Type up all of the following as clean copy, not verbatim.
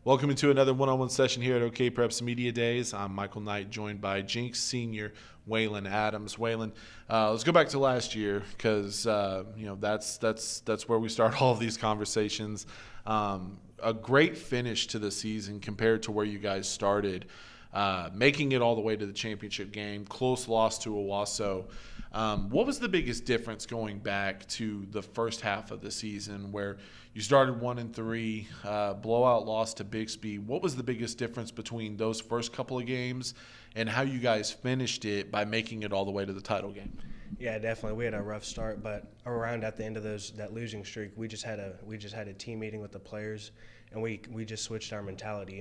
Welcome to another one-on-one session here at OKPreps Media Days. I'm Michael Knight, joined by Jenks senior Waylon Adams. Waylon, let's go back to last year because that's where we start all of these conversations. A great finish to the season compared to where you guys started, making it all the way to the championship game. Close loss to Owasso. What was the biggest difference going back to the first half of the season where you started 1-3, blowout loss to Bixby? What was the biggest difference between those first couple of games and how you guys finished it by making it all the way to the title game? Yeah, definitely. We had a rough start, but around at the end of that losing streak, we just had a team meeting with the players, and we just switched our mentality.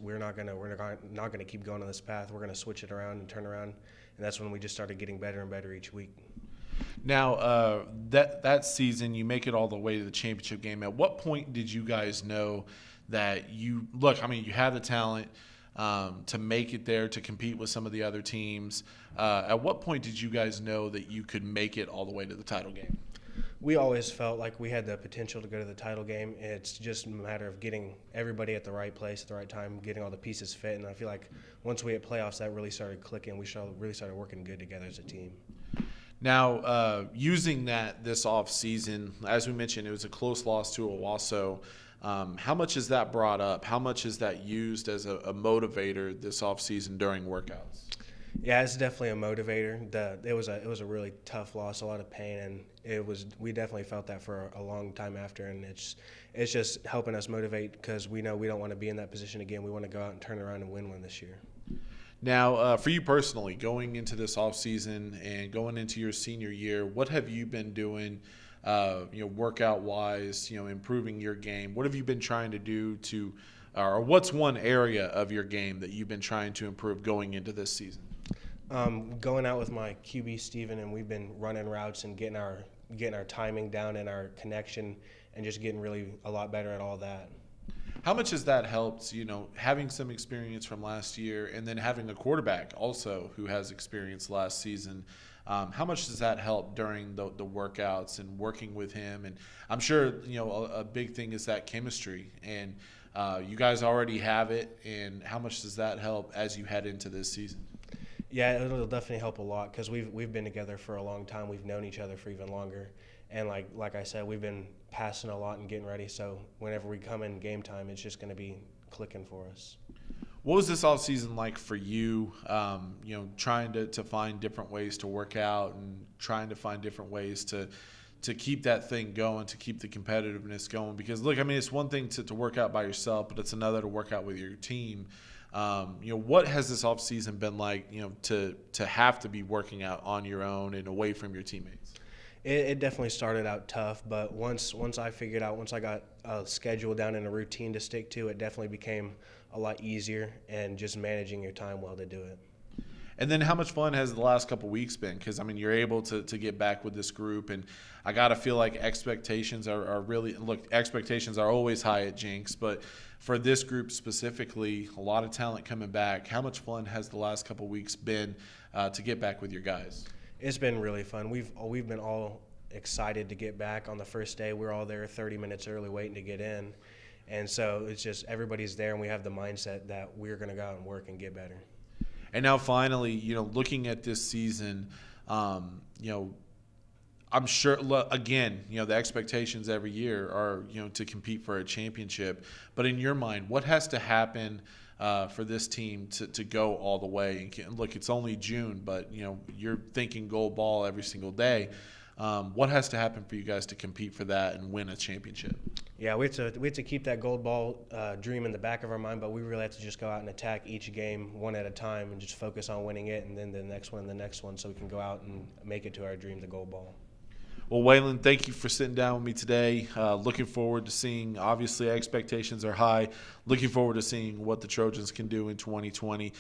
We're not gonna keep going on this path. We're gonna switch it around and turn around, and that's when we just started getting better and better each week. Now, that season, you make it all the way to the championship game. At what point did you guys know that you have the talent to make it there, to compete with some of the other teams? At what point did you guys know that you could make it all the way to the title game? We always felt like we had the potential to go to the title game. It's just a matter of getting everybody at the right place at the right time, getting all the pieces fit. And I feel like once we hit playoffs, that really started clicking. We really started working good together as a team. Now, using that this offseason, as we mentioned, it was a close loss to Owasso. How much is that brought up? How much is that used as a motivator this offseason during workouts? Yeah, it's definitely a motivator. It was a really tough loss, a lot of pain, and we definitely felt that for a long time after, and it's just helping us motivate because we know we don't want to be in that position again. We want to go out and turn around and win one this year. Now, for you personally, going into this offseason and going into your senior year, what have you been doing, workout-wise, improving your game? What have you been trying to do or what's one area of your game that you've been trying to improve going into this season? Going out with my QB Steven, and we've been running routes and getting our timing down and our connection, and just getting really a lot better at all that. How much has that helped, having some experience from last year and then having a quarterback also who has experience last season? How much does that help during the workouts and working with him? And I'm sure, a big thing is that chemistry. And you guys already have it. And how much does that help as you head into this season? Yeah, it'll definitely help a lot because we've been together for a long time. We've known each other for even longer. And like I said, we've been passing a lot and getting ready. So whenever we come in game time, it's just going to be clicking for us. What was this offseason like for you, trying to find different ways to work out and trying to find different ways to keep that thing going, to keep the competitiveness going? Because, look, it's one thing to work out by yourself, but it's another to work out with your team. What has this offseason been like, to have to be working out on your own and away from your teammates? It definitely started out tough, but once I got a schedule down and a routine to stick to, it definitely became a lot easier and just managing your time well to do it. And then how much fun has the last couple of weeks been? Because, you're able to get back with this group, and I got to feel like expectations are really – look, expectations are always high at Jenks, but for this group specifically, a lot of talent coming back. How much fun has the last couple of weeks been to get back with your guys? It's been really fun. We've been all excited to get back. On the first day, we're all there 30 minutes early waiting to get in. And so it's just everybody's there, and we have the mindset that we're going to go out and work and get better. And now finally, looking at this season, I'm sure, again, the expectations every year are, to compete for a championship. But in your mind, what has to happen for this team to go all the way? And look, it's only June, but, you're thinking gold ball every single day. What has to happen for you guys to compete for that and win a championship? Yeah, we have to keep that gold ball dream in the back of our mind, but we really have to just go out and attack each game one at a time and just focus on winning it, and then the next one and the next one, so we can go out and make it to our dream, the gold ball. Well, Waylon, thank you for sitting down with me today. Looking forward to seeing, obviously, expectations are high. Looking forward to seeing what the Trojans can do in 2020.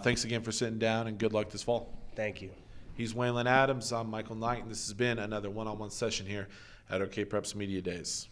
Thanks again for sitting down, and good luck this fall. Thank you. He's Waylon Adams. I'm Michael Knight, and this has been another one-on-one session here at OKPreps Media Days.